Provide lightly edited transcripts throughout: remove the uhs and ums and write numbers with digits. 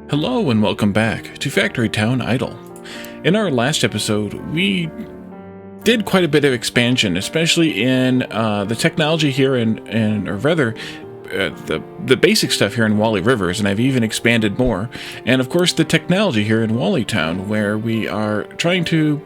Hello and welcome back to Factory Town Idle. In our last episode, we did quite a bit of expansion, especially in the technology here or rather, the basic stuff here in Wally Rivers, and I've even expanded more. And of course, the technology here in Wally Town, where we are trying to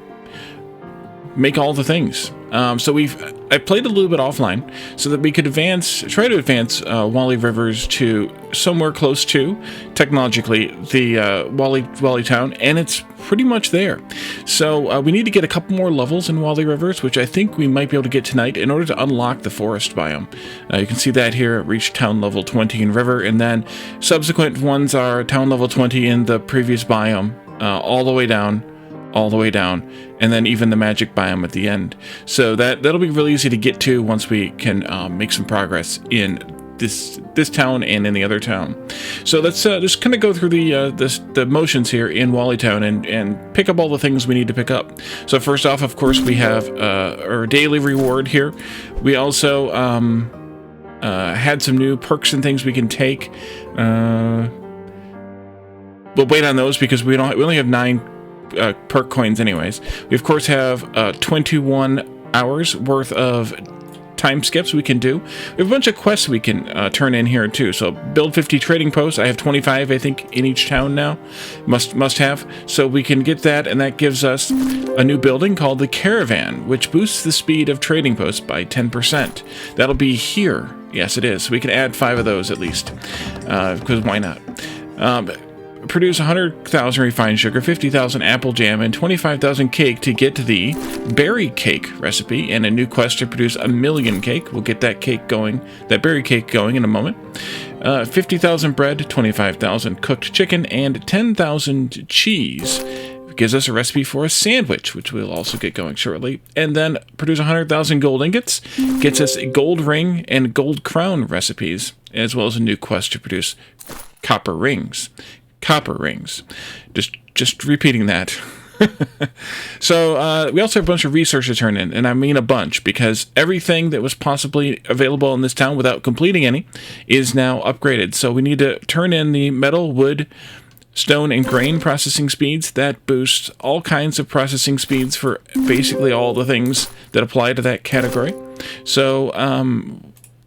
make all the things. I played a little bit offline so that we could try to advance Wally Rivers to somewhere close to, technologically, the Wally Town, and it's pretty much there. So we need to get a couple more levels in Wally Rivers, which I think we might be able to get tonight in order to unlock the forest biome. You can see that here, reach town level 20 in River, and then subsequent ones are town level 20 in the previous biome, all the way down, and then even the magic biome at the end. So that'll be really easy to get to once we can make some progress in this town and in the other town. So let's just kind of go through the motions here in Wally Town and pick up all the things we need to pick up. So first off, of course, we have our daily reward here. We also had some new perks and things we can take. We'll wait on those because we only have 9 perk coins anyways. We of course have 21 hours worth of time skips we can do. We have a bunch of quests we can turn in here too. So build 50 trading posts. I have 25 I think in each town now. Must have. So we can get that, and that gives us a new building called the Caravan, which boosts the speed of trading posts by 10%. That'll be here. Yes, it is. We can add 5 of those at least, because why not? Produce 100,000 refined sugar, 50,000 apple jam, and 25,000 cake to get the berry cake recipe, and a new quest to produce 1,000,000 cake. We'll get that berry cake going in a moment. 50,000 bread, 25,000 cooked chicken, and 10,000 cheese. It gives us a recipe for a sandwich, which we'll also get going shortly. And then produce 100,000 gold ingots, gets us a gold ring and gold crown recipes, as well as a new quest to produce copper rings. Just repeating that. So we also have a bunch of research to turn in, and I mean a bunch, because everything that was possibly available in this town without completing any is now upgraded. So we need to turn in the metal, wood, stone, and grain processing speeds. That boosts all kinds of processing speeds for basically all the things that apply to that category. So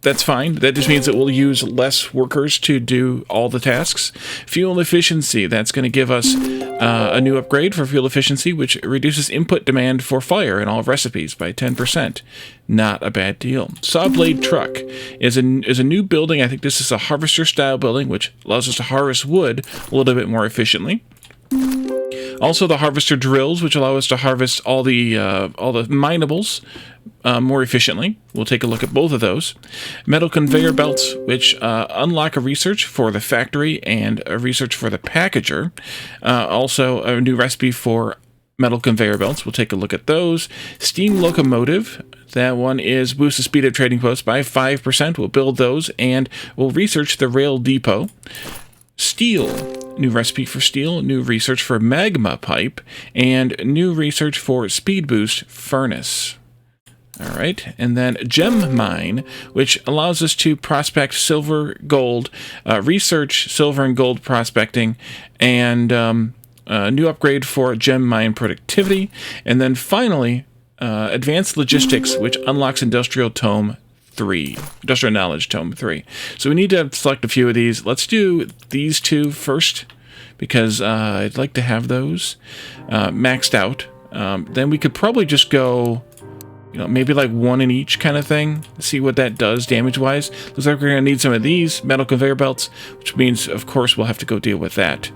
that's fine. That just means that we'll use less workers to do all the tasks. Fuel efficiency, that's going to give us a new upgrade for fuel efficiency, which reduces input demand for fire in all recipes by 10%. Not a bad deal. Saw blade truck is a new building. I think this is a harvester style building, which allows us to harvest wood a little bit more efficiently. Also, the harvester drills, which allow us to harvest all the minables more efficiently. We'll take a look at both of those. Metal conveyor belts, which unlock a research for the factory and a research for the packager. Also, a new recipe for metal conveyor belts. We'll take a look at those. Steam locomotive. That one is boost the speed of trading posts by 5%. We'll build those, and we'll research the rail depot. Steel. New recipe for steel, new research for magma pipe, and new research for speed boost furnace. All right, and then gem mine, which allows us to prospect silver, gold, research silver and gold prospecting, and a new upgrade for gem mine productivity. And then finally, advanced logistics, which unlocks industrial knowledge tome 3. So we need to select a few of these. Let's do these 2 first, because I'd like to have those maxed out. Then we could probably just go, maybe like 1 in each kind of thing. See what that does damage wise. Looks like we're going to need some of these metal conveyor belts, which means of course we'll have to go deal with that.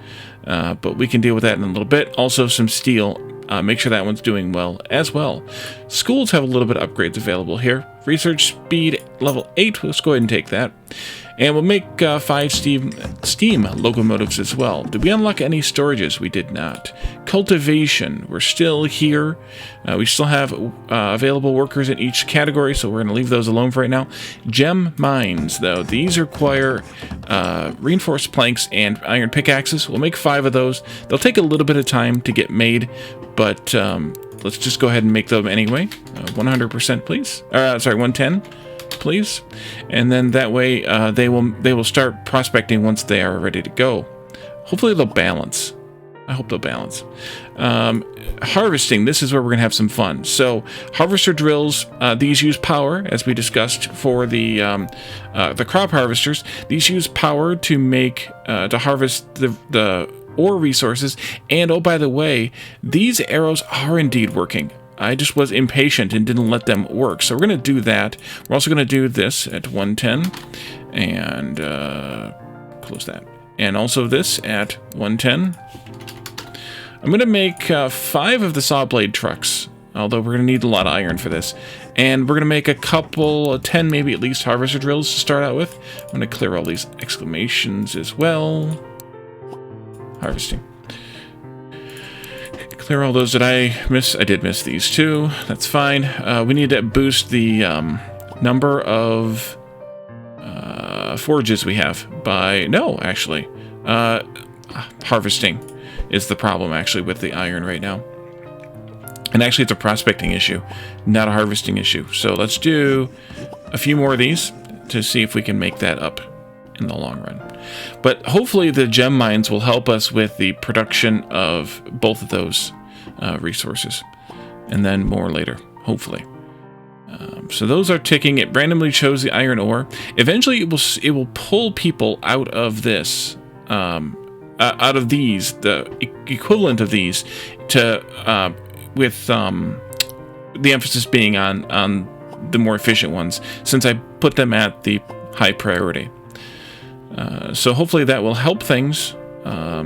But we can deal with that in a little bit. Also some steel. Make sure that one's doing well as well. Schools have a little bit of upgrades available here. Research speed level 8. Let's go ahead and take that. And we'll make 5 steam locomotives as well. Did we unlock any storages? We did not. Cultivation. We're still here. We still have available workers in each category, so we're going to leave those alone for right now. Gem mines, though. These require reinforced planks and iron pickaxes. We'll make 5 of those. They'll take a little bit of time to get made, but let's just go ahead and make them anyway. 100%, please. 110. Please, and then that way they will start prospecting once they are ready to go. Hopefully they'll balance. I hope they'll balance. Harvesting, this is where we're going to have some fun. So, harvester drills, these use power, as we discussed for the crop harvesters. These use power to make, to harvest the ore resources. And, oh, by the way, these arrows are indeed working. I just was impatient and didn't let them work. So we're going to do that. We're also going to do this at 110. And, close that. And also this at 110. I'm going to make 5 of the saw blade trucks, although we're going to need a lot of iron for this. And we're going to make a couple, 10 maybe at least, harvester drills to start out with. I'm going to clear all these exclamations as well. Harvesting. Clear all those that I miss. I did miss these too. That's fine. We need to boost the number of forges we have by... No, actually. Harvesting is the problem, actually, with the iron right now. And actually, it's a prospecting issue, not a harvesting issue. So let's do a few more of these to see if we can make that up in the long run. But hopefully the gem mines will help us with the production of both of those resources. And then more later, hopefully. So those are ticking. It randomly chose the iron ore. Eventually, it will pull people out of this... out of these, the equivalent of these, to with the emphasis being on the more efficient ones, since I put them at the high priority. So hopefully that will help things. I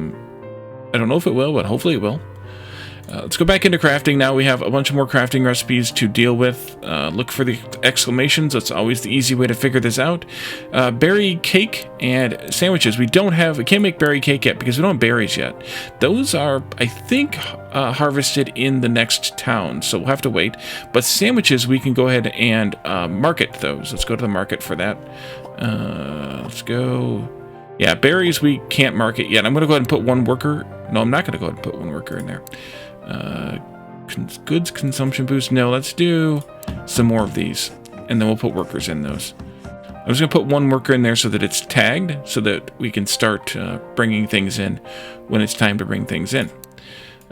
don't know if it will, but hopefully it will. Let's go back into crafting now. We have a bunch of more crafting recipes to deal with. Look for the exclamations. That's always the easy way to figure this out. Berry cake and sandwiches. We can't make berry cake yet because we don't have berries yet. Those are, I think, harvested in the next town, so we'll have to wait. But sandwiches, we can go ahead and market those. Let's go to the market for that. Let's go... Yeah, berries we can't market yet. I'm going to go ahead and put one worker... No, I'm not going to go ahead and put one worker in there. Goods consumption boost. No, let's do some more of these. And then we'll put workers in those. I'm just going to put one worker in there so that it's tagged, so that we can start bringing things in when it's time to bring things in.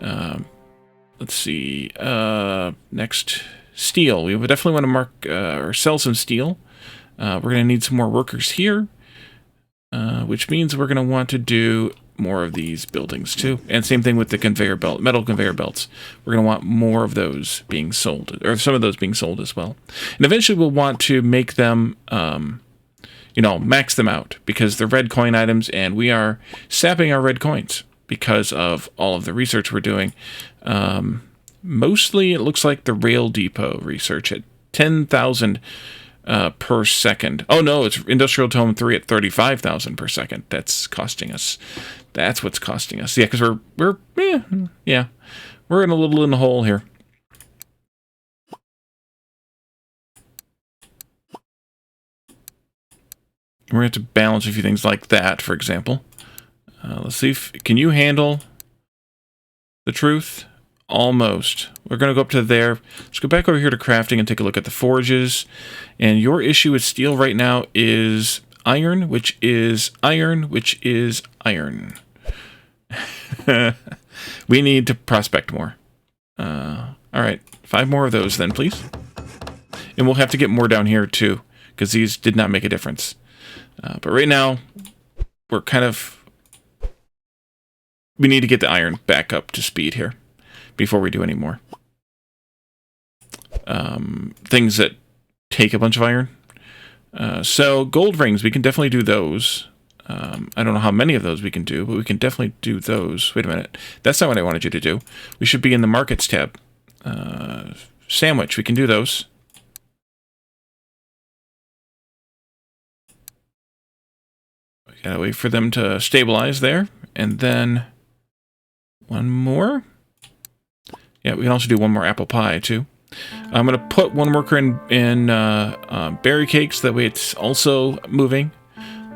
Let's see. Next, steel. We definitely want to mark or sell some steel. We're going to need some more workers here, which means we're going to want to do more of these buildings too. And same thing with the conveyor belt, metal conveyor belts. We're going to want more of those being sold, or some of those being sold as well. And eventually we'll want to make them, max them out, because they're red coin items, and we are sapping our red coins because of all of the research we're doing. Mostly it looks like the rail depot research at 10,000 per second. Oh no, it's Industrial Tome 3 at 35,000 per second. That's costing us. That's what's costing us. Yeah, because we're in a little in the hole here. We're going to have to balance a few things like that, for example. Let's see if... Can you handle the truth? Almost. We're going to go up to there. Let's go back over here to crafting and take a look at the forges. And your issue with steel right now is iron, which is iron, which is iron. We need to prospect more. All right. 5 more of those then, please. And we'll have to get more down here too, because these did not make a difference. But right now, we're kind of... We need to get the iron back up to speed here before we do any more. Things that take a bunch of iron. So gold rings, we can definitely do those. I don't know how many of those we can do, but we can definitely do those. Wait a minute. That's not what I wanted you to do. We should be in the markets tab. Sandwich, we can do those. We gotta wait for them to stabilize there. And then one more. Yeah, we can also do one more apple pie too. I'm going to put one worker in berry cakes. That way it's also moving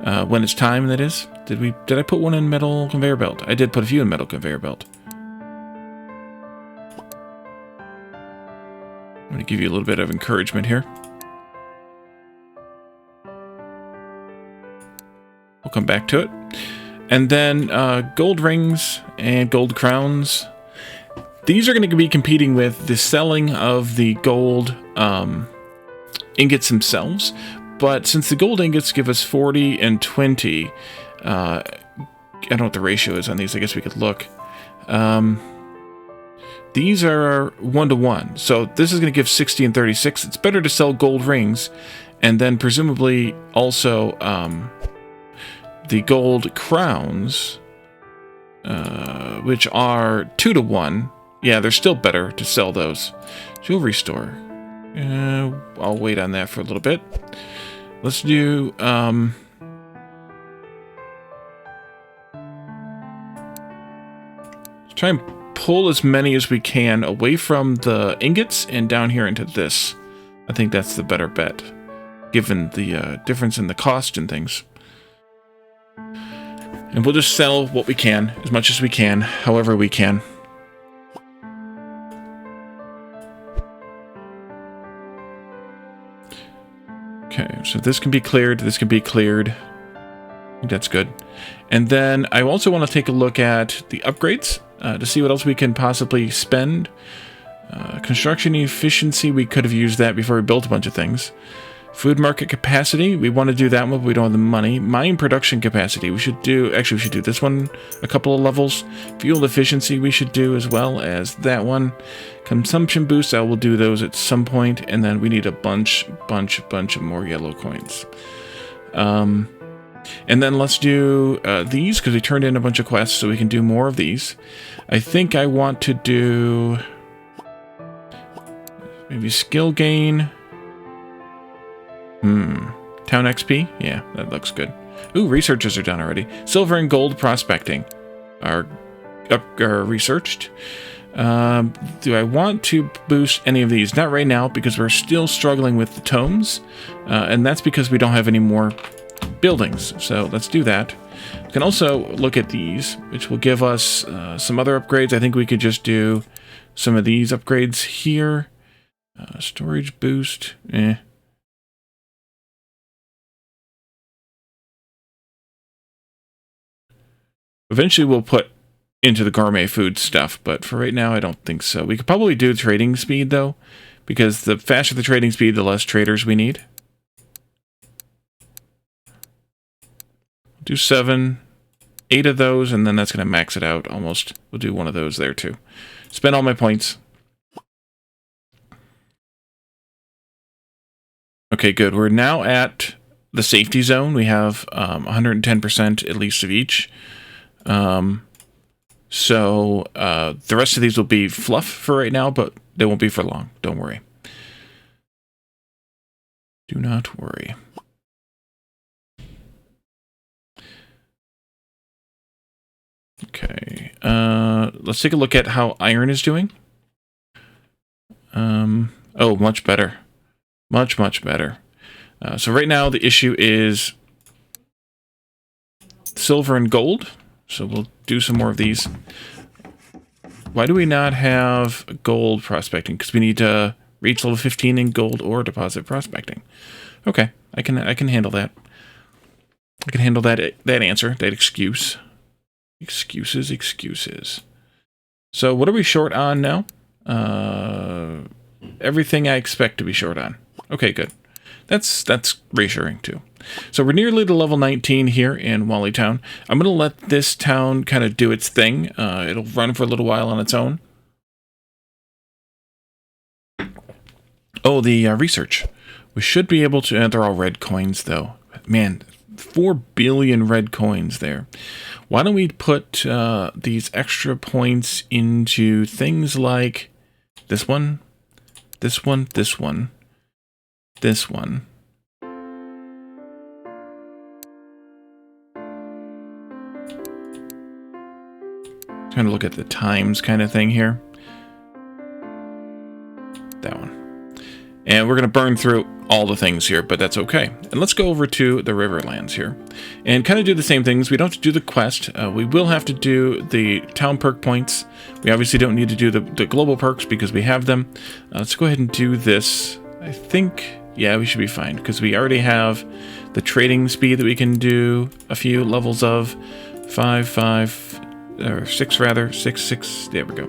when it's time, that is. Did I put one in metal conveyor belt? I did put a few in metal conveyor belt. I'm going to give you a little bit of encouragement here. We'll come back to it. And then gold rings and gold crowns. These are going to be competing with the selling of the gold ingots themselves. But since the gold ingots give us 40 and 20, I don't know what the ratio is on these. I guess we could look. These are 1-to-1. So this is going to give 60 and 36. It's better to sell gold rings. And then presumably also the gold crowns, which are 2-to-1. Yeah, they're still better to sell those. Jewelry store. I'll wait on that for a little bit. Let's do... let's try and pull as many as we can away from the ingots and down here into this. I think that's the better bet, given the difference in the cost and things. And we'll just sell what we can, as much as we can, however we can. Okay, so this can be cleared, this can be cleared. I think that's good. And then I also want to take a look at the upgrades to see what else we can possibly spend. Construction efficiency, we could have used that before we built a bunch of things. Food market capacity, we want to do that one, but we don't have the money. Mine production capacity, we should do, actually we should do this one a couple of levels. Fuel efficiency we should do as well as that one. Consumption boosts, I will do those at some point, and then we need a bunch of more yellow coins. And then let's do these, because we turned in a bunch of quests, so we can do more of these. I think I want to do maybe skill gain. Town XP? Yeah, that looks good. Ooh, researchers are done already. Silver and gold prospecting are researched. Do I want to boost any of these? Not right now, because we're still struggling with the tomes. And that's because we don't have any more buildings. So let's do that. We can also look at these, which will give us some other upgrades. I think we could just do some of these upgrades here. Storage boost. Eventually we'll put into the gourmet food stuff, but for right now I don't think so. We could probably do trading speed though, because the faster the trading speed, the less traders we need. Do 7, 8 of those, and then that's going to max it out almost. We'll do one of those there too. Spend all my points. Okay, good. We're now at the safety zone. We have 110% at least of each. So the rest of these will be fluff for right now, but they won't be for long. Don't worry. Do not worry. Okay. Let's take a look at how iron is doing. Oh, much better. Much better. So right now the issue is silver and gold. So we'll do some more of these. Why do we not have gold prospecting? Because we need to reach level 15 in gold or deposit prospecting. Okay, I can handle that. I can handle that answer, that excuse. Excuses. So what are we short on now? Everything I expect to be short on. Okay, good. That's reassuring too. So we're nearly to level 19 here in Wally Town. I'm going to let this town kind of do its thing. It'll run for a little while on its own. Oh, the research. We should be able to... they're all red coins, though. Man, 4 billion red coins there. Why don't we put these extra points into things like this one, this one, this one, this one. Trying to look at the times kind of thing here. That one. And we're going to burn through all the things here, but that's okay. And let's go over to the Riverlands here. And kind of do the same things. We don't have to do the quest. We will have to do the town perk points. We obviously don't need to do the global perks because we have them. Let's go ahead and do this. I think, yeah, we should be fine because we already have the trading speed that we can do a few levels of. 5, 5, or 6 rather. 6, 6. There we go.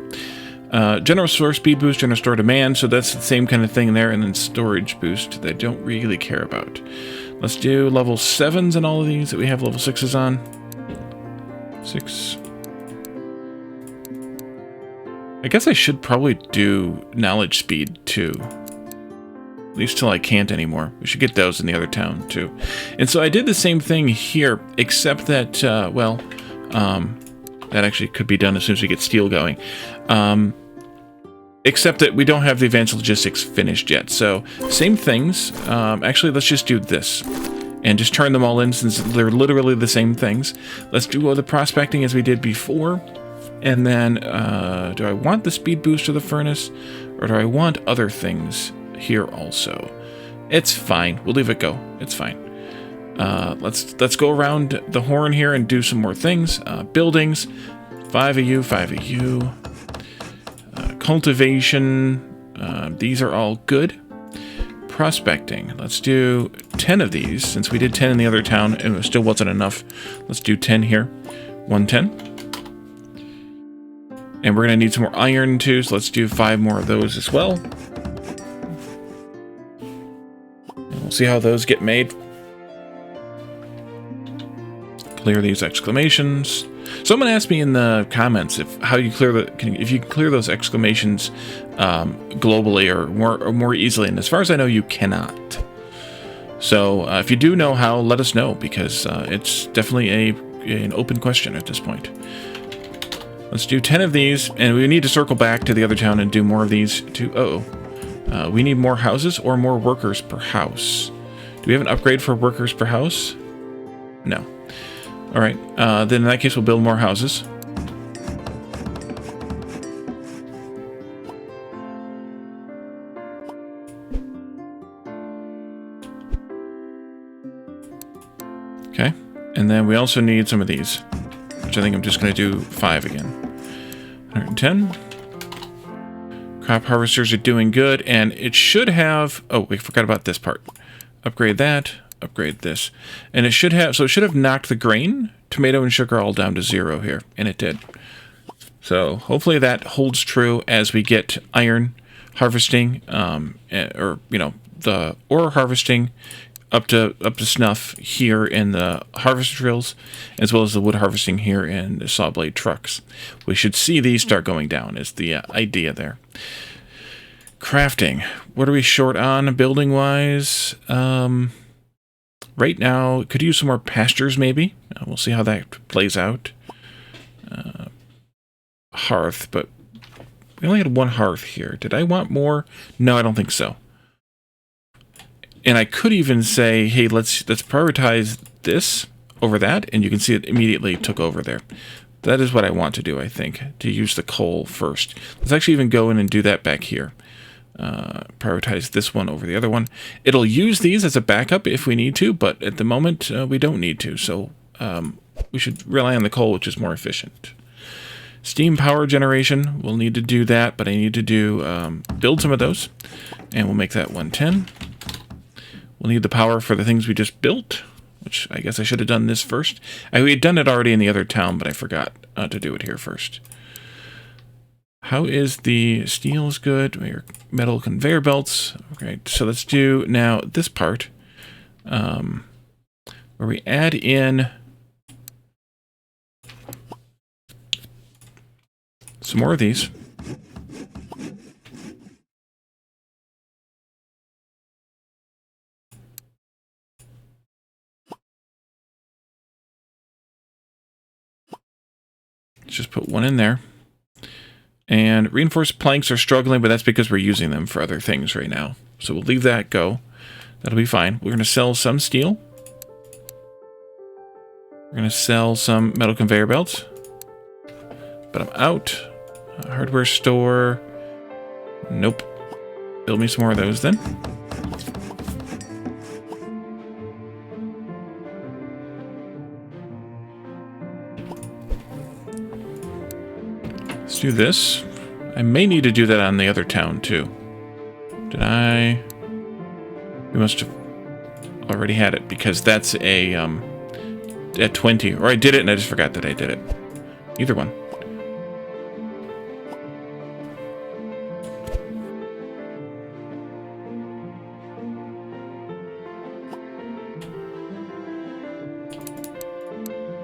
General store speed boost, general store demand. So that's the same kind of thing there. And then storage boost that I don't really care about. Let's do level 7s in all of these that we have level 6s on. 6. I guess I should probably do knowledge speed too. At least till I can't anymore. We should get those in the other town too. And so I did the same thing here, except that, that actually could be done as soon as we get steel going. Except that we don't have the advanced logistics finished yet. So same things. Actually, let's just do this. And just turn them all in since they're literally the same things. Let's do all the prospecting as we did before. And then, do I want the speed boost of the furnace? Or do I want other things here also? It's fine. We'll leave it go. It's fine. Let's go around the horn here and do some more things. Buildings. 5 of you, 5 of you. Cultivation. These are all good. Prospecting. Let's do 10 of these, since we did 10 in the other town and it still wasn't enough. Let's do 10 here. 110. And we're going to need some more iron too, so let's do 5 more of those as well. And we'll see how those get made. Clear these exclamations. Someone asked me in the comments if you can clear those exclamations globally or more easily, and as far as I know, you cannot. So if you do know how, let us know, because it's definitely an open question at this point. Let's do 10 of these, and we need to circle back to the other town and do more of these too. We need more houses or more workers per house. Do we have an upgrade for workers per house? No. All right, then in that case, we'll build more houses. Okay, and then we also need some of these, which I think I'm just going to do 5 again. 110. Crop harvesters are doing good, and it should have... Oh, we forgot about this part. Upgrade that. Upgrade this. And it should have... So it should have knocked the grain, tomato, and sugar all down to 0 here, and it did. So hopefully that holds true as we get iron harvesting, or, you know, the ore harvesting up to snuff here in the harvest drills, as well as the wood harvesting here in the saw blade trucks. We should see these start going down is the idea there. Crafting. What are we short on building wise? Right now, could use some more pastures maybe. We'll see how that plays out. Hearth, but we only had 1 hearth here. Did I want more? No, I don't think so. And I could even say, hey, let's prioritize this over that, and you can see it immediately took over there. That is what I want to do, I think, to use the coal first. Let's actually even go in and do that back here. Prioritize this one over the other one. It'll use these as a backup if we need to, but at the moment, we don't need to, so we should rely on the coal, which is more efficient. Steam power generation, we'll need to do that, but I need to do build some of those, and we'll make that 110. We'll need the power for the things we just built, which I guess I should have done this first. We had done it already in the other town, but I forgot to do it here first. How is the steel is good? Metal conveyor belts. Okay, so let's do now this part where we add in some more of these. Let's just put 1 in there. And reinforced planks are struggling, but that's because we're using them for other things right now. So we'll leave that go. That'll be fine. We're going to sell some steel. We're going to sell some metal conveyor belts. But I'm out. Hardware store. Nope. Build me some more of those then. Let's do this. I may need to do that on the other town too. Did I? We must have already had it because that's a at 20. Or I did it and I just forgot that I did it. Either one.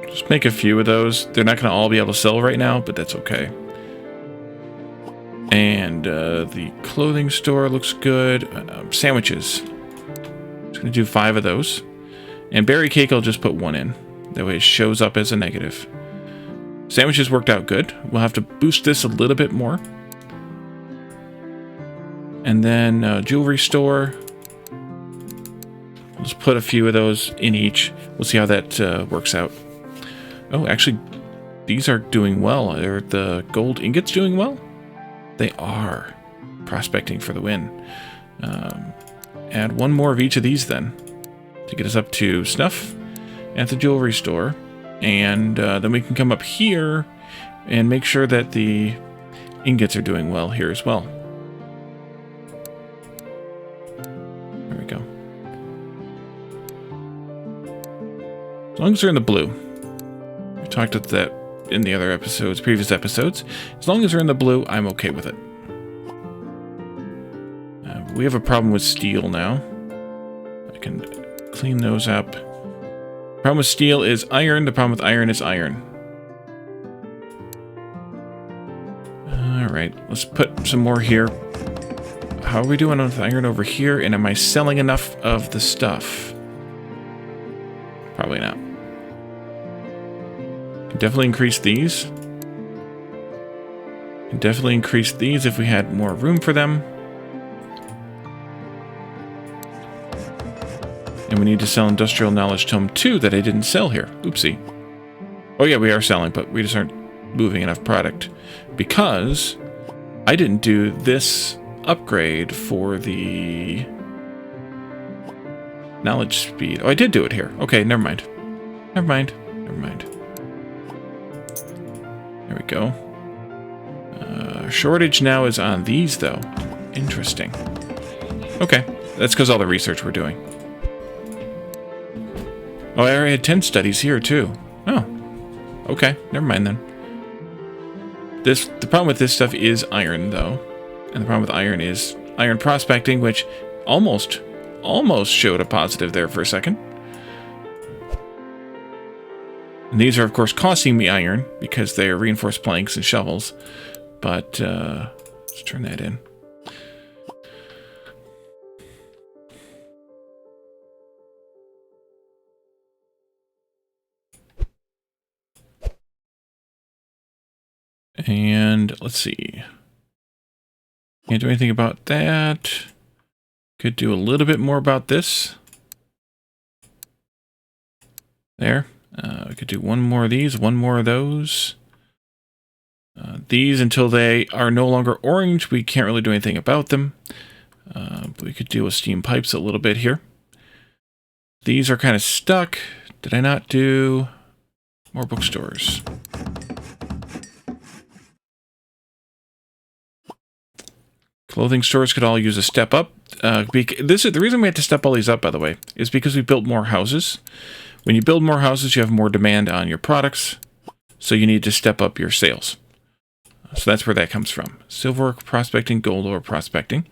Just make a few of those. They're not going to all be able to sell right now, but that's okay. And the clothing store looks good. Sandwiches. Just going to do 5 of those. And berry cake, I'll just put 1 in. That way it shows up as a negative. Sandwiches worked out good. We'll have to boost this a little bit more. And then jewelry store. Let's put a few of those in each. We'll see how that works out. Oh, actually, these are doing well. Are the gold ingots doing well? They are. Prospecting for the win. Add 1 more of each of these then, to get us up to snuff at the jewelry store. And then we can come up here and make sure that the ingots are doing well here as well. There we go. As long as they're in the blue. We talked about that in the other episodes, previous episodes. As long as they're in the blue, I'm okay with it. We have a problem with steel now. I can clean those up. Problem with steel is iron. The problem with iron is iron. Alright, let's put some more here. How are we doing with iron over here? And am I selling enough of the stuff? Probably not. Can definitely increase these. Can definitely increase these if we had more room for them. And we need to sell Industrial Knowledge Tome 2 that I didn't sell here. Oopsie. Oh yeah, we are selling, but we just aren't moving enough product. Because I didn't do this upgrade for the knowledge speed. Oh, I did do it here. Okay, never mind. Never mind. Never mind. There we go. Shortage now is on these, though. Interesting. Okay, that's because all the research we're doing. Oh, I already had 10 studies here, too. Oh. Okay, never mind then. The problem with this stuff is iron, though. And the problem with iron is iron prospecting, which almost showed a positive there for a second. And these are, of course, costing me iron, because they are reinforced planks and shovels. But, let's turn that in. And let's see. Can't do anything about that. Could do a little bit more about this. There. We could do 1 more of these, 1 more of those. These, until they are no longer orange, we can't really do anything about them. But we could deal with steam pipes a little bit here. These are kind of stuck. Did I not do more bookstores? Clothing stores could all use a step up. The reason we had to step all these up, by the way, is because we built more houses. When you build more houses, you have more demand on your products, so you need to step up your sales. So that's where that comes from. Silver prospecting, gold ore prospecting.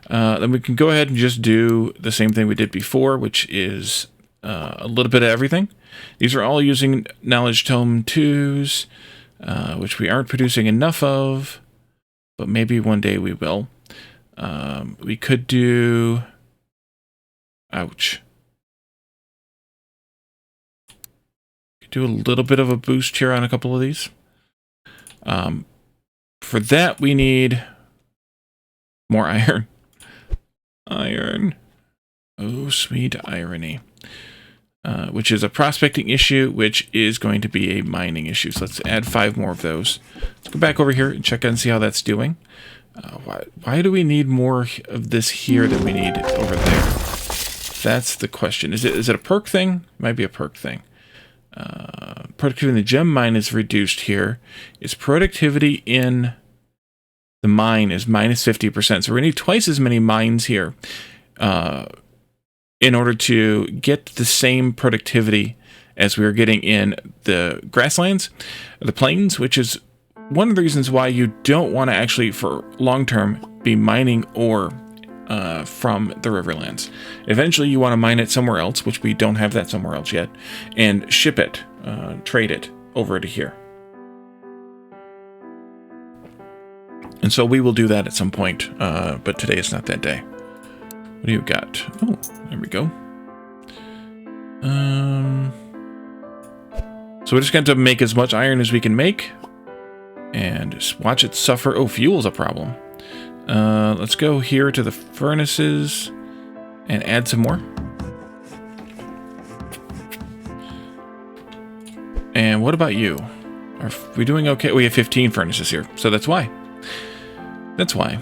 Then we can go ahead and just do the same thing we did before, which is a little bit of everything. These are all using Knowledge Tome 2s, which we aren't producing enough of, but maybe one day we will. We could do... Ouch. Could do a little bit of a boost here on a couple of these. For that, we need more iron. Iron. Oh, sweet irony. Which is a prospecting issue, which is going to be a mining issue. So let's add 5 more of those. Let's go back over here and check and see how that's doing. Why do we need more of this here than we need over there? That's the question. Is it a perk thing? It might be a perk thing. Productivity in the gem mine is reduced here. Its productivity in the mine is minus 50%. So we're going to need twice as many mines here in order to get the same productivity as we were getting in the grasslands, the plains, which is one of the reasons why you don't want to actually, for long term, be mining ore from the Riverlands. Eventually, you want to mine it somewhere else, which we don't have that somewhere else yet, and ship it, trade it over to here. And so we will do that at some point, but today is not that day. What do you got? Oh, there we go. So we're just going to make as much iron as we can make, and just watch it suffer. Oh, fuel's a problem. Let's go here to the furnaces and add some more. And what about you? Are we doing okay? We have 15 furnaces here, so that's why. That's why.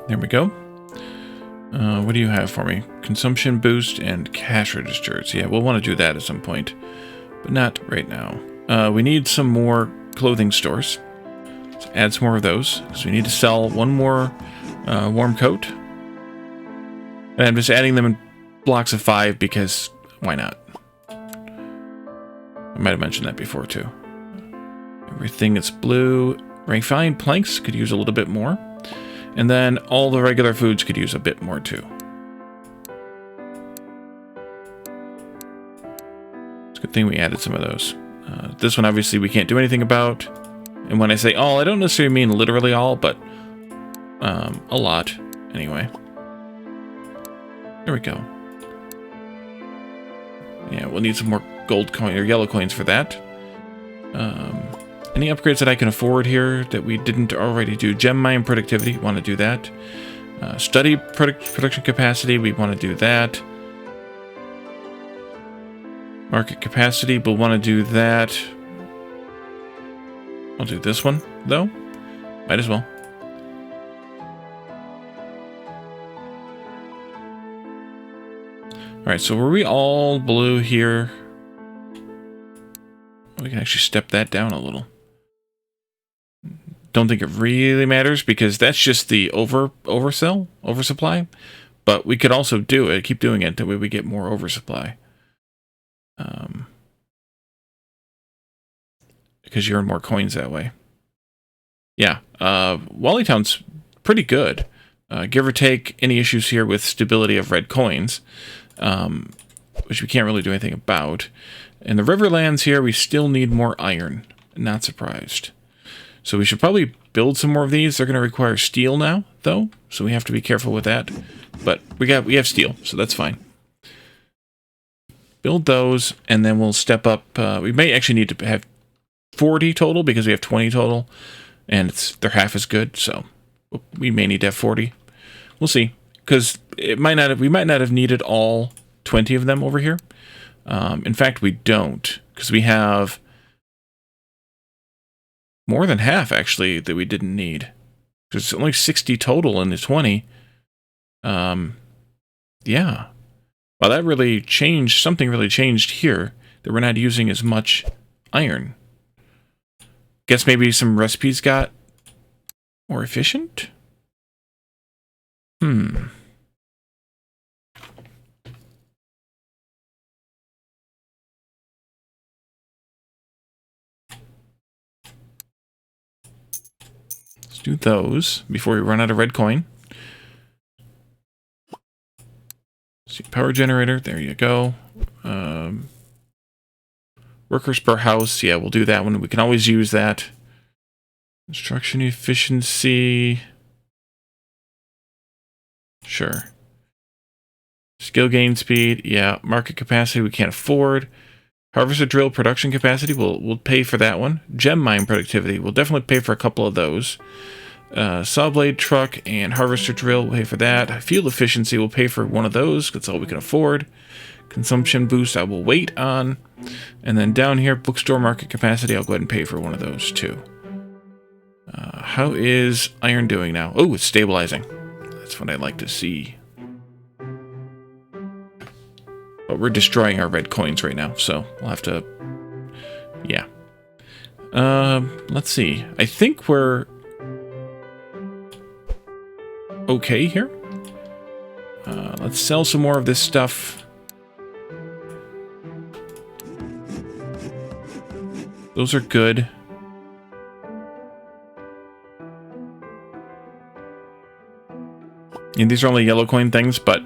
There we go. What do you have for me? Consumption boost and cash registers. Yeah, we'll want to do that at some point, but not right now. We need some more clothing stores. Let's add some more of those, because we need to sell one more warm coat. And I'm just adding them in blocks of 5 because why not? I might have mentioned that before too. Everything that's blue. Refined planks could use a little bit more. And then all the regular foods could use a bit more too. It's a good thing we added some of those. This one obviously we can't do anything about. And when I say all, I don't necessarily mean literally all, but a lot anyway. There we go. Yeah, we'll need some more gold coin or yellow coins for that. Any upgrades that I can afford here that we didn't already do? Gem mine productivity, want to do that. Study production capacity, we want to do that. Market capacity, we'll want to do that. I'll do this one, though. Might as well. Alright, so were we all blue here? We can actually step that down a little. Don't think it really matters because that's just the oversupply. But we could also do it, keep doing it, that way we get more oversupply. Because you earn more coins that way. Yeah, Wallytown's pretty good. Give or take any issues here with stability of red coins, which we can't really do anything about. In the Riverlands here, we still need more iron. Not surprised. So we should probably build some more of these. They're going to require steel now, though, so we have to be careful with that. But we have steel, so that's fine. Build those, and then we'll step up. We may actually need to have 40 total because we have 20 total, and they're half as good. So we may need to have 40. We'll see, because we might not have needed all 20 of them over here. In fact, we don't, because we have more than half, actually, that we didn't need. There's only 60 total in the 20. Yeah. Well, that really changed. Something really changed here, that we're not using as much iron. Guess maybe some recipes got more efficient? Do those before we run out of red coin. See, power generator, there you go. Workers per house, yeah, we'll do that one. We can always use that. Construction efficiency. Sure. Skill gain speed, yeah. Market capacity we can't afford. Harvester drill production capacity, we'll pay for that one. Gem mine productivity, we'll definitely pay for a couple of those. Saw blade truck and harvester drill, we'll pay for that. Fuel efficiency, we'll pay for one of those. That's all we can afford. Consumption boost, I will wait on. And then down here, bookstore market capacity, I'll go ahead and pay for one of those too. How is iron doing now? Oh, it's stabilizing. That's what I like to see. But we're destroying our red coins right now, so we'll have to... Yeah. Let's see. I think we're okay here. Let's sell some more of this stuff. Those are good. And these are only yellow coin things, but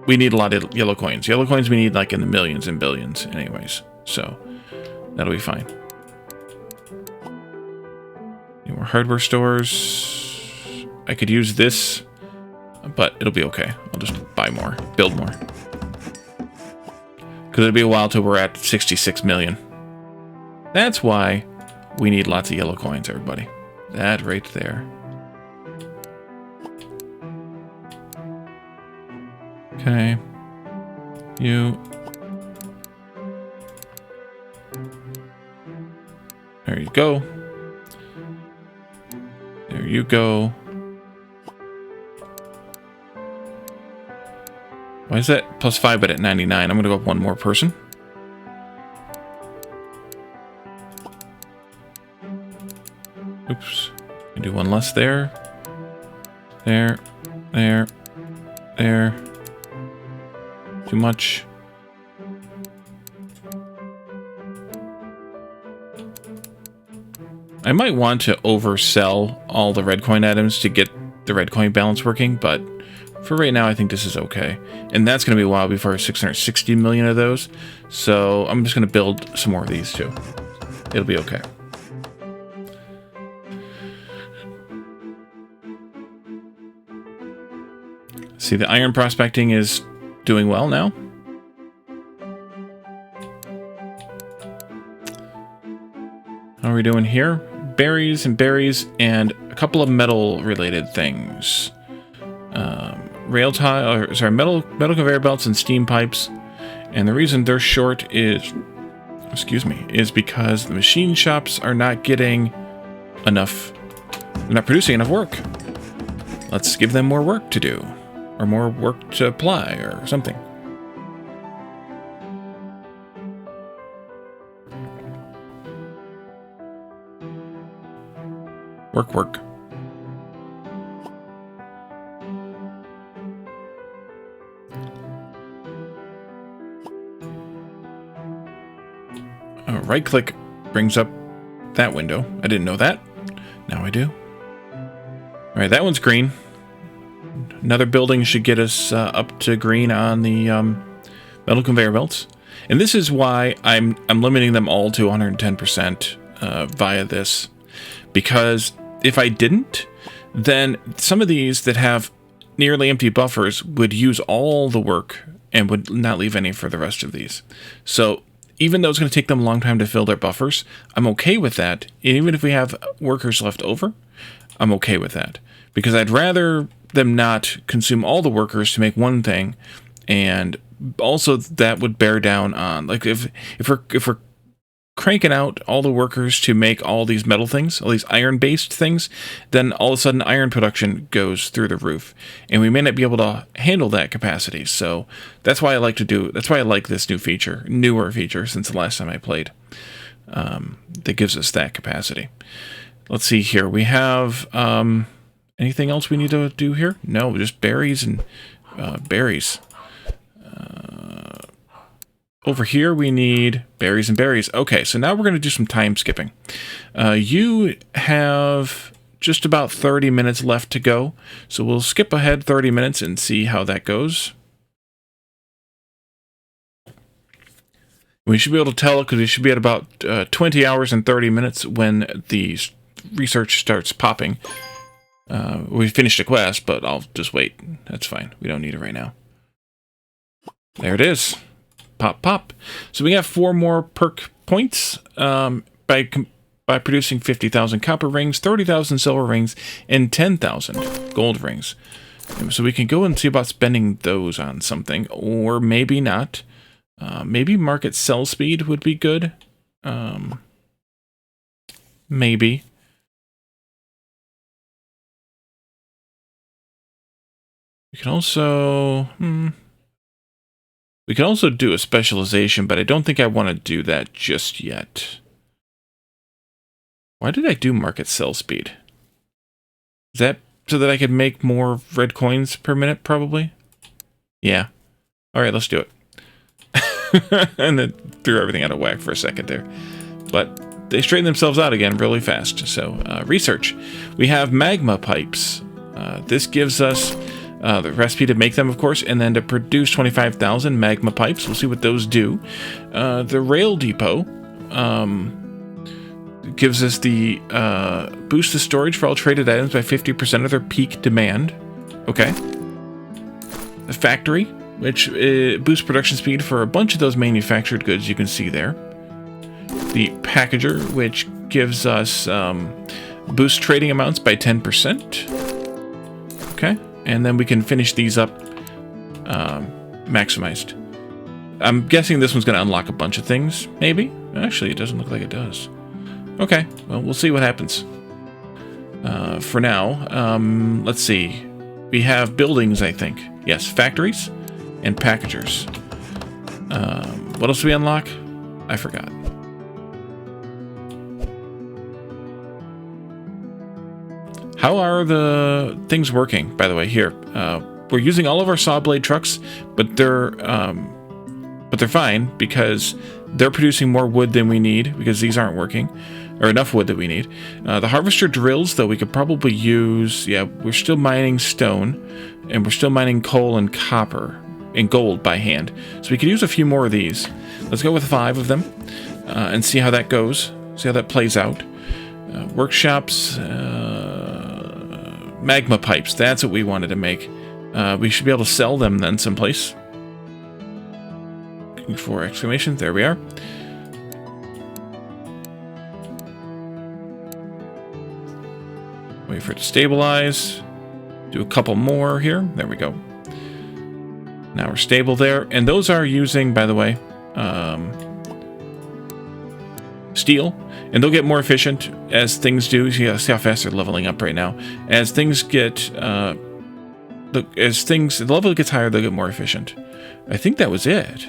we need a lot of yellow coins. Yellow coins we need like in the millions and billions anyways. So that'll be fine. Any more hardware stores? I could use this, but it'll be okay. I'll just buy more, build more. Because it'll be a while till we're at 66 million. That's why we need lots of yellow coins, everybody. That right there. Okay. You. There you go. There you go. Why is that +5 but at 99? I'm going to go up one more person. Oops. I do one less there. There. There. There. Too much. I might want to oversell all the red coin items to get the red coin balance working, but for right now I think this is okay. And that's going to be a while before 660 million of those, so I'm just going to build some more of these too. It'll be okay. See, the iron prospecting is doing well now. How are we doing here? Berries and a couple of metal related things. Rail tile, or sorry, metal conveyor belts and steam pipes. And the reason they're short is, excuse me, is because the machine shops are not getting enough, they're not producing enough work. Let's give them more work to do. Or more work to apply, or something. Work. Right-click brings up that window. I didn't know that. Now I do. All right, that one's green. Another building should get us up to green on the metal conveyor belts. And this is why I'm limiting them all to 110% via this. Because if I didn't, then some of these that have nearly empty buffers would use all the work and would not leave any for the rest of these. So even though it's going to take them a long time to fill their buffers, I'm okay with that. Even if we have workers left over, I'm okay with that. Because I'd rather them not consume all the workers to make one thing, and also that would bear down on, like, if we're cranking out all the workers to make all these metal things, all these iron-based things, then all of a sudden iron production goes through the roof, and we may not be able to handle that capacity. So that's why I like this newer feature since the last time I played, that gives us that capacity. Let's see here. We have anything else we need to do here? No, just berries and berries. Over here we need berries and berries. Okay, so now we're going to do some time skipping. You have just about 30 minutes left to go, so we'll skip ahead 30 minutes and see how that goes. We should be able to tell because we should be at about 20 hours and 30 minutes when the research starts popping. We finished a quest, but I'll just wait. That's fine. We don't need it right now. There it is. Pop, pop. So we have 4 more perk points by producing 50,000 copper rings, 30,000 silver rings, and 10,000 gold rings. So we can go and see about spending those on something, or maybe not. Maybe market sell speed would be good. Maybe. We can also... We can also do a specialization, but I don't think I want to do that just yet. Why did I do market sell speed? Is that so that I could make more red coins per minute, probably? Yeah. All right, let's do it. And then threw everything out of whack for a second there. But they straighten themselves out again really fast. So, research. We have magma pipes. This gives us the recipe to make them, of course, and then to produce 25,000 magma pipes. We'll see what those do. The rail depot gives us the boost the storage for all traded items by 50% of their peak demand. Okay. The factory, which boosts production speed for a bunch of those manufactured goods you can see there. The packager, which gives us boost trading amounts by 10%. Okay, and then we can finish these up maximized. I'm guessing this one's going to unlock a bunch of things, maybe? Actually, it doesn't look like it does. Okay, well, we'll see what happens. For now, let's see. We have buildings, I think. Yes, factories and packagers. What else do we unlock? I forgot. How are the things working, by the way, here? We're using all of our saw blade trucks, but they're fine because they're producing more wood than we need because these aren't working, or enough wood that we need. The harvester drills, though, we could probably use. Yeah, we're still mining stone, and we're still mining coal and copper and gold by hand. So we could use a few more of these. Let's go with 5 of them and see how that goes. See how that plays out. Workshops. Magma pipes, that's what we wanted to make. We should be able to sell them then someplace. Looking for exclamation, there we are. Wait for it to stabilize. Do a couple more here, there we go. Now we're stable there, and those are using, by the way, steel. And they'll get more efficient as things do. You gotta see how fast they're leveling up right now. As things get, the level gets higher, they'll get more efficient. I think that was it.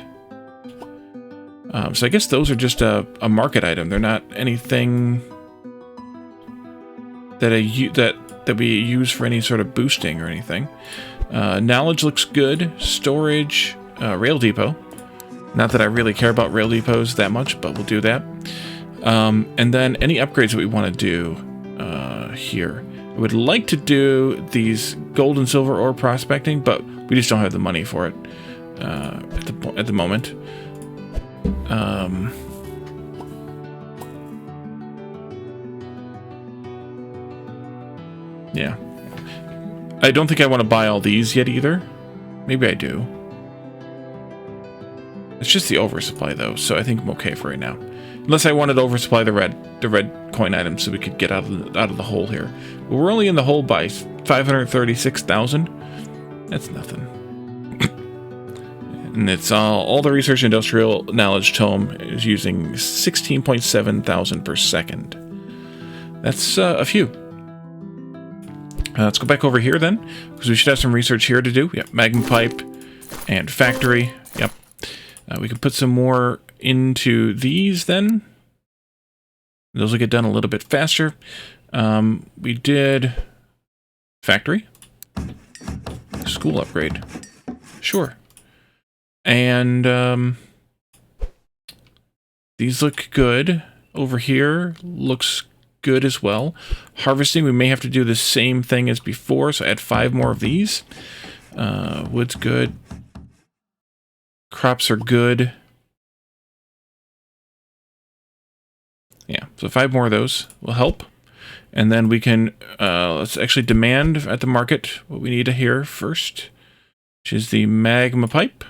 So I guess those are just a market item. They're not anything that we use for any sort of boosting or anything. Knowledge looks good. Storage, rail depot. Not that I really care about rail depots that much, but we'll do that. And then any upgrades that we want to do here. I would like to do these gold and silver ore prospecting, but we just don't have the money for it at the moment. Yeah. I don't think I want to buy all these yet either. Maybe I do. It's just the oversupply though, so I think I'm okay for right now. Unless I wanted to oversupply the red coin items so we could get out of the hole here. But we're only in the hole by 536,000. That's nothing. And it's all the research industrial knowledge tome is using 16.7 thousand per second. That's a few. Let's go back over here then, because we should have some research here to do. Yep, magma pipe and factory. Yep. We can put some more into these then. Those will get done a little bit faster. We did factory. School upgrade. Sure. And these look good. Over here looks good as well. Harvesting, we may have to do the same thing as before, so add 5 more of these. Wood's good. Crops are good. Yeah, so 5 more of those will help. And then we can, let's actually demand at the market what we need to hear first, which is the magma pipe.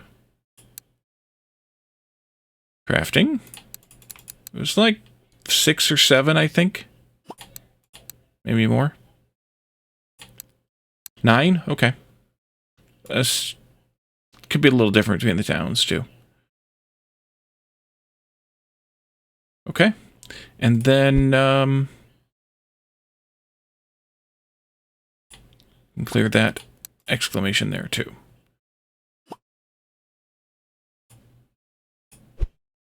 Crafting. It was like 6 or 7, I think. Maybe more. 9? Okay. This could be a little different between the towns, too. Okay. And then, clear that exclamation there, too.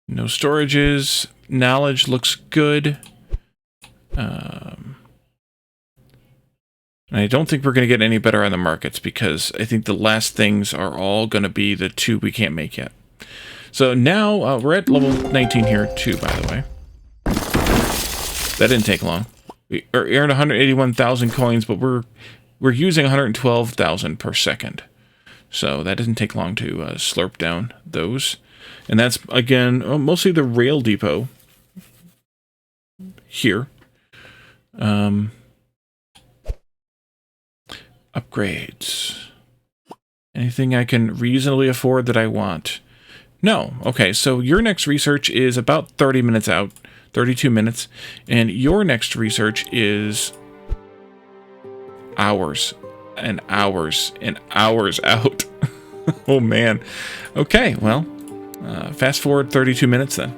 No storages. Knowledge looks good. And I don't think we're going to get any better on the markets because I think the last things are all going to be the 2 we can't make yet. So now we're at level 19 here too, by the way. That didn't take long. We earned 181,000 coins, but we're using 112,000 per second. So that doesn't take long to slurp down those. And that's, again, mostly the rail depot here. Upgrades. Anything I can reasonably afford that I want? No. Okay, so your next research is about 30 minutes out. 32 minutes. And your next research is hours and hours and hours out. Oh, man. Okay, well, fast forward 32 minutes then.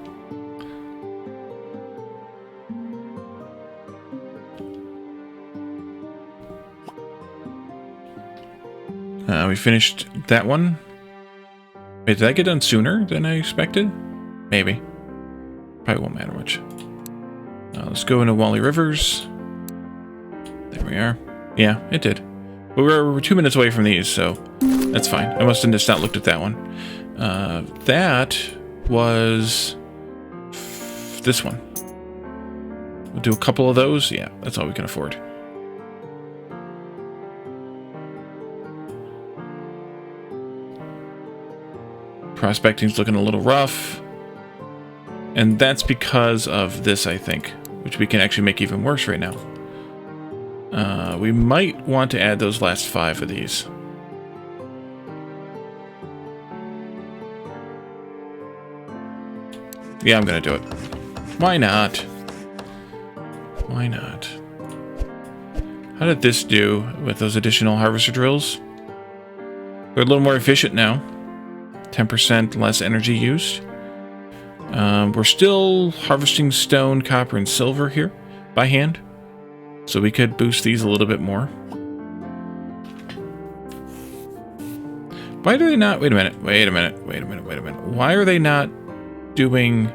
We finished that one. Wait, did I get done sooner than I expected? Maybe. Probably won't matter much. Let's go into Wally Rivers. There we are. Yeah, it did. But we're 2 minutes away from these, so that's fine. I must have just not looked at that one. That was this one. We'll do a couple of those. Yeah, that's all we can afford. Prospecting's looking a little rough. And that's because of this, I think, which we can actually make even worse right now. We might want to add those last 5 of these. Yeah, I'm going to do it. Why not? Why not? How did this do with those additional harvester drills? They're a little more efficient now. 10% less energy used. We're still harvesting stone, copper, and silver here by hand. So we could boost these a little bit more. Why do they not... Wait a minute. Why are they not doing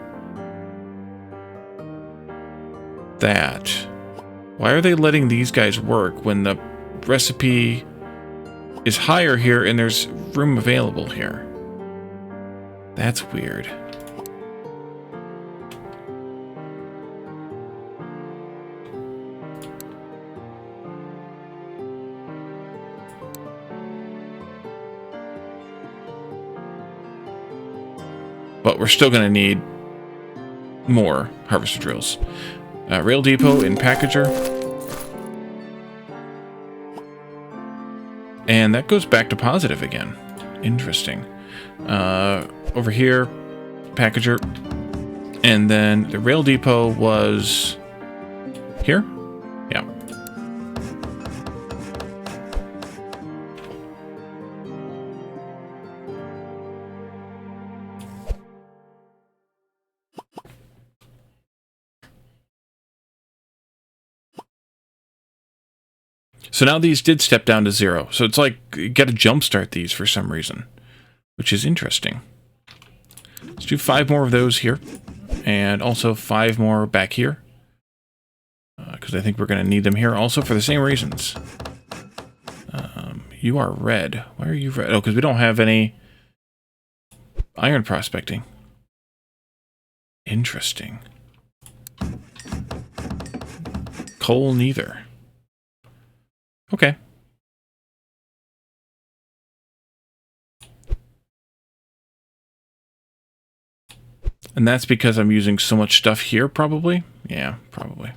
that? Why are they letting these guys work when the recipe is higher here and there's room available here? That's weird. But we're still going to need more harvester drills. Rail depot and packager. And that goes back to positive again. Interesting. Over here, packager. And then the rail depot was here? Yeah. So now these did step down to 0. So it's like you got to jumpstart these for some reason, which is interesting. Let's do 5 more of those here, and also 5 more back here, because I think we're going to need them here also for the same reasons. You are red. Why are you red? Oh, because we don't have any iron prospecting. Interesting. Coal neither. Okay. And that's because I'm using so much stuff here, probably? Yeah, probably.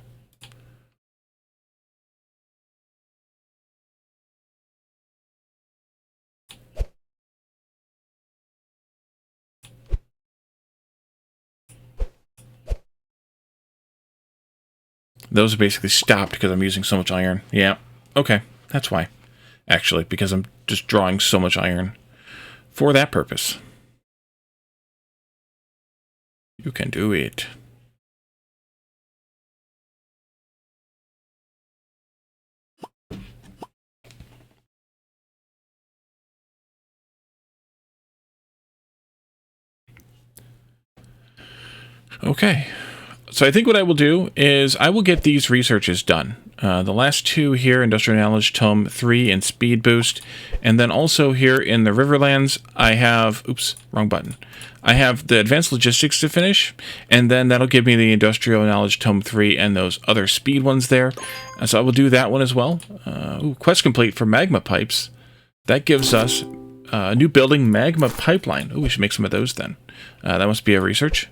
Those are basically stopped because I'm using so much iron. Yeah, okay, that's why. Actually, because I'm just drawing so much iron for that purpose. You can do it. Okay. So I think what I will do is I will get these researches done. The last two here, Industrial Knowledge Tome 3 and Speed Boost. And then also here in the Riverlands, I have... Oops, wrong button. I have the Advanced Logistics to finish, and then that'll give me the Industrial Knowledge Tome 3 and those other speed ones there. So I will do that one as well. Quest complete for Magma Pipes. That gives us a new building, Magma Pipeline. Oh, we should make some of those then. That must be a research.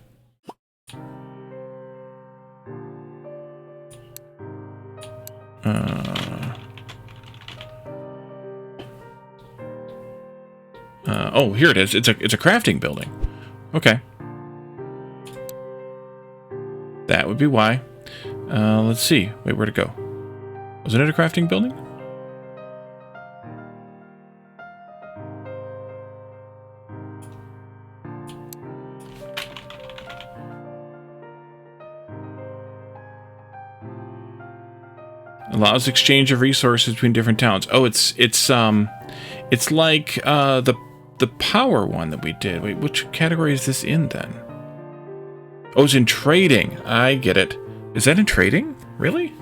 Oh, here it is. It's a crafting building. Okay. That would be why. Let's see. Wait, where'd it go? Wasn't it a crafting building? Allows exchange of resources between different towns. Oh, it's like the power one that we did. Wait, which category is this in then? Oh, it's in trading. I get it. Is that in trading? Really?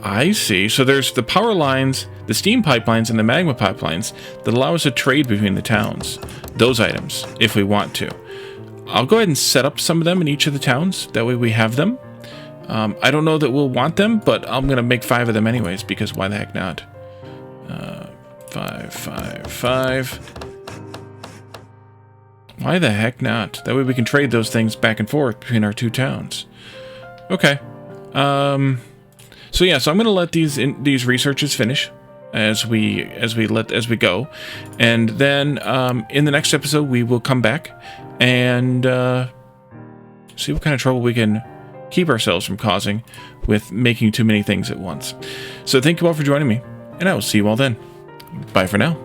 I see. So there's the power lines, the steam pipelines, and the magma pipelines that allow us to trade between the towns. Those items, if we want to. I'll go ahead and set up some of them in each of the towns. That way we have them. I don't know that we'll want them, but I'm going to make 5 of them anyways, because why the heck not? 5, 5, 5. Why the heck not? That way we can trade those things back and forth between our 2 towns. Okay. So yeah, so I'm going to let these researches finish as we go, and then in the next episode we will come back and see what kind of trouble we can keep ourselves from causing with making too many things at once. So thank you all for joining me, and I will see you all then. Bye for now.